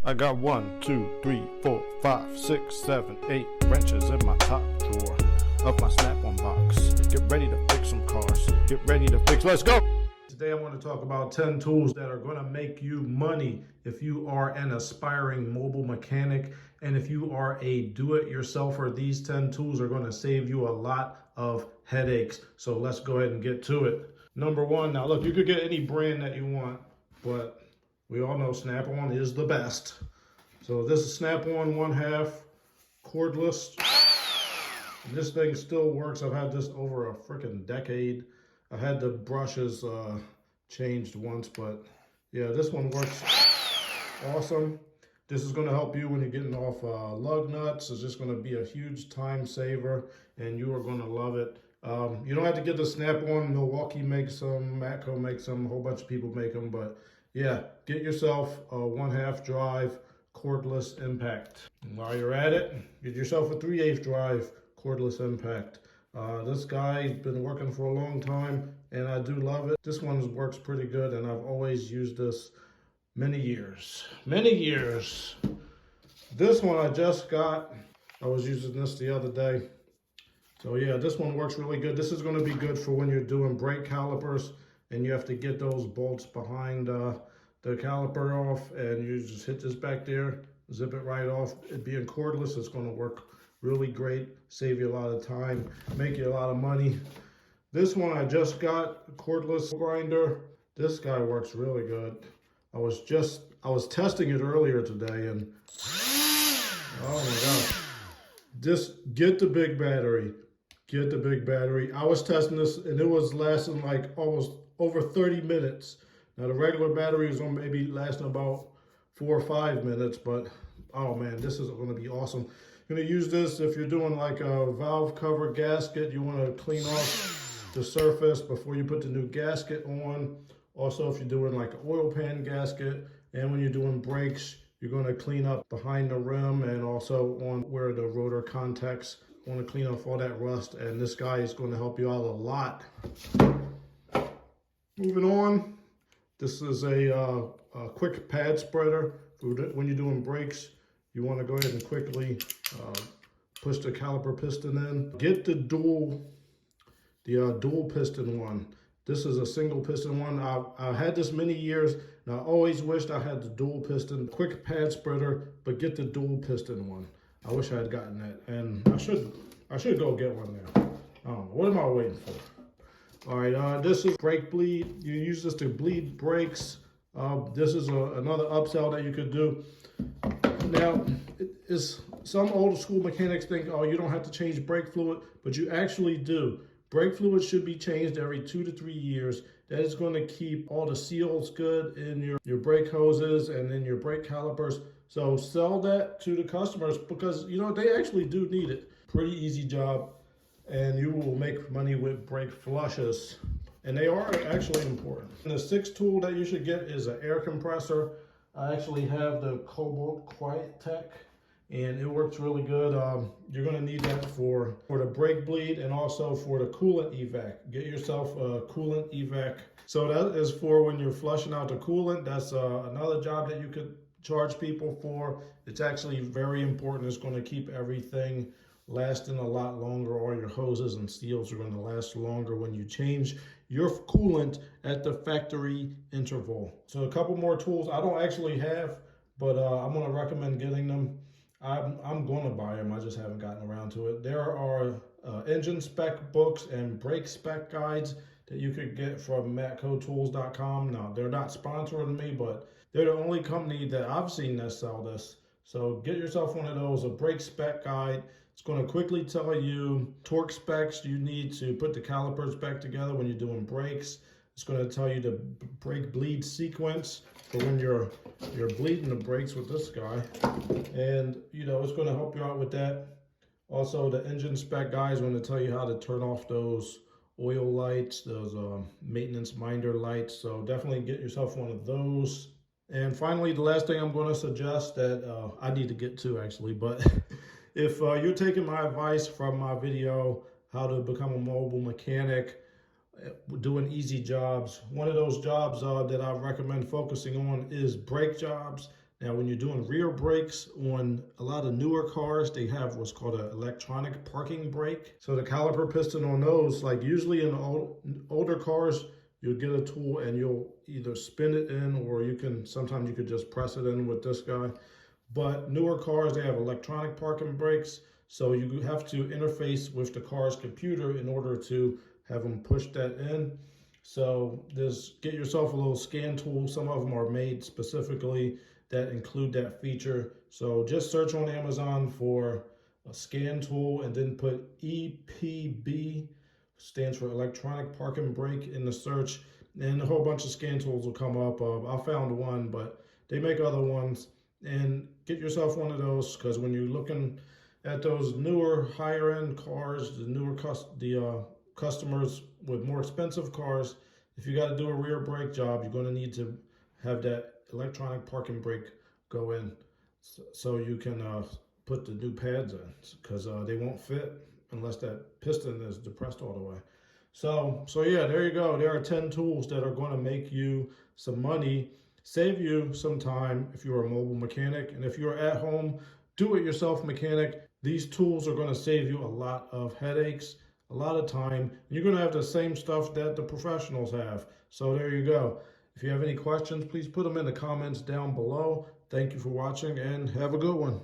I got 1, 2, 3, 4, 5, 6, 7, 8 wrenches in my top drawer of my Snap-on box. Get ready to fix some cars. Get ready to fix. Let's go! Today I want to talk about 10 tools that are going to make you money if you are an aspiring mobile mechanic. And if you are a do-it-yourselfer, these 10 tools are going to save you a lot of headaches. So let's go ahead and get to it. Number one, now look, you could get any brand that you want, but we all know Snap-on is the best. So this is Snap-on 1/2 cordless. And this thing still works. I've had this over a freaking decade. I had the brushes changed once, but yeah, this one works awesome. This is going to help you when you're getting off lug nuts. It's just going to be a huge time saver, and you are going to love it. You don't have to get the Snap-on. Milwaukee makes them, Matco makes them, a whole bunch of people make them, but yeah, get yourself a 1/2 drive cordless impact. And while you're at it, get yourself a 3/8 drive cordless impact. This guy's been working for a long time, and I do love it. This one works pretty good, and I've always used this many years. This one I just got. I was using this the other day. So yeah, this one works really good. This is going to be good for when you're doing brake calipers and you have to get those bolts behind the caliper off, and you just hit this back there, zip it right off. It being cordless, it's going to work really great, save you a lot of time, make you a lot of money. This one I just got, Cordless Grinder. This guy works really good. I was testing it earlier today, and oh my gosh. Just get the big battery. Get the big battery. I was testing this, and it was lasting like almost over 30 minutes. Now the regular battery is going to maybe lasting about 4 or 5 minutes, but oh man, this is going to be awesome. You're going to use this if you're doing like a valve cover gasket. You want to clean off the surface before you put the new gasket on. Also, if you're doing like an oil pan gasket, and when you're doing brakes, you're going to clean up behind the rim and also on where the rotor contacts. You want to clean off all that rust, and this guy is going to help you out a lot. Moving on, this is a quick pad spreader. When you're doing brakes, you want to go ahead and quickly push the caliper piston in. Get the dual piston one. This is a single piston one. I had this many years, and I always wished I had the dual piston. Quick pad spreader, but get the dual piston one. I wish I had gotten that, and I should go get one now. What am I waiting for? All right, this is brake bleed. You use this to bleed brakes. This is another upsell that you could do. Now, some old school mechanics think, oh, you don't have to change brake fluid, but you actually do. Brake fluid should be changed every 2 to 3 years. That is going to keep all the seals good in your brake hoses and in your brake calipers. So sell that to the customers, because you know they actually do need it. Pretty easy job, and you will make money with brake flushes, and they are actually important. And the 6th tool that you should get is an air compressor. I actually have the Cobalt Quiet Tech, and it works really good. You're going to need that for the brake bleed and also for the coolant evac. Get yourself a coolant evac. So that is for when you're flushing out the coolant. That's another job that you could charge people for. It's actually very important. It's going to keep everything lasting a lot longer. All your hoses and seals are going to last longer when you change your coolant at the factory interval. So a couple more tools I don't actually have, but I'm going to recommend getting them. I'm going to buy them. I just haven't gotten around to it. There are engine spec books and brake spec guides that you could get from matcotools.com. Now, they're not sponsoring me, but they're the only company that I've seen that sell this. So get yourself one of those, a brake spec guide. It's going to quickly tell you torque specs you need to put the calipers back together when you're doing brakes. It's going to tell you the brake bleed sequence for when you're bleeding the brakes with this guy. And, you know, it's going to help you out with that. Also, the engine spec guy is going to tell you how to turn off those oil lights, those maintenance minder lights. So definitely get yourself one of those. And finally, the last thing I'm going to suggest that I need to get to actually, but if you're taking my advice from my video, how to become a mobile mechanic, doing easy jobs, one of those jobs that I recommend focusing on is brake jobs. Now, when you're doing rear brakes on a lot of newer cars, they have what's called an electronic parking brake. So the caliper piston on those, like usually in older cars, you'll get a tool and you'll either spin it in, or sometimes you could just press it in with this guy. But newer cars, they have electronic parking brakes. So you have to interface with the car's computer in order to have them push that in. So get yourself a little scan tool. Some of them are made specifically that include that feature. So just search on Amazon for a scan tool and then put EPB, stands for electronic parking brake, in the search, and a whole bunch of scan tools will come up. I found one, but they make other ones. And get yourself one of those, because when you're looking at those newer, higher end cars, the customers with more expensive cars, if you got to do a rear brake job, you're going to need to have that electronic parking brake go in, so you can put the new pads in, because they won't fit unless that piston is depressed all the way. So yeah, there you go. There are 10 tools that are going to make you some money, save you some time if you're a mobile mechanic, and if you're at home do-it-yourself mechanic, these tools are going to save you a lot of headaches, a lot of time. You're going to have the same stuff that the professionals have. So there you go. If you have any questions, please put them in the comments down below. Thank you for watching and have a good one.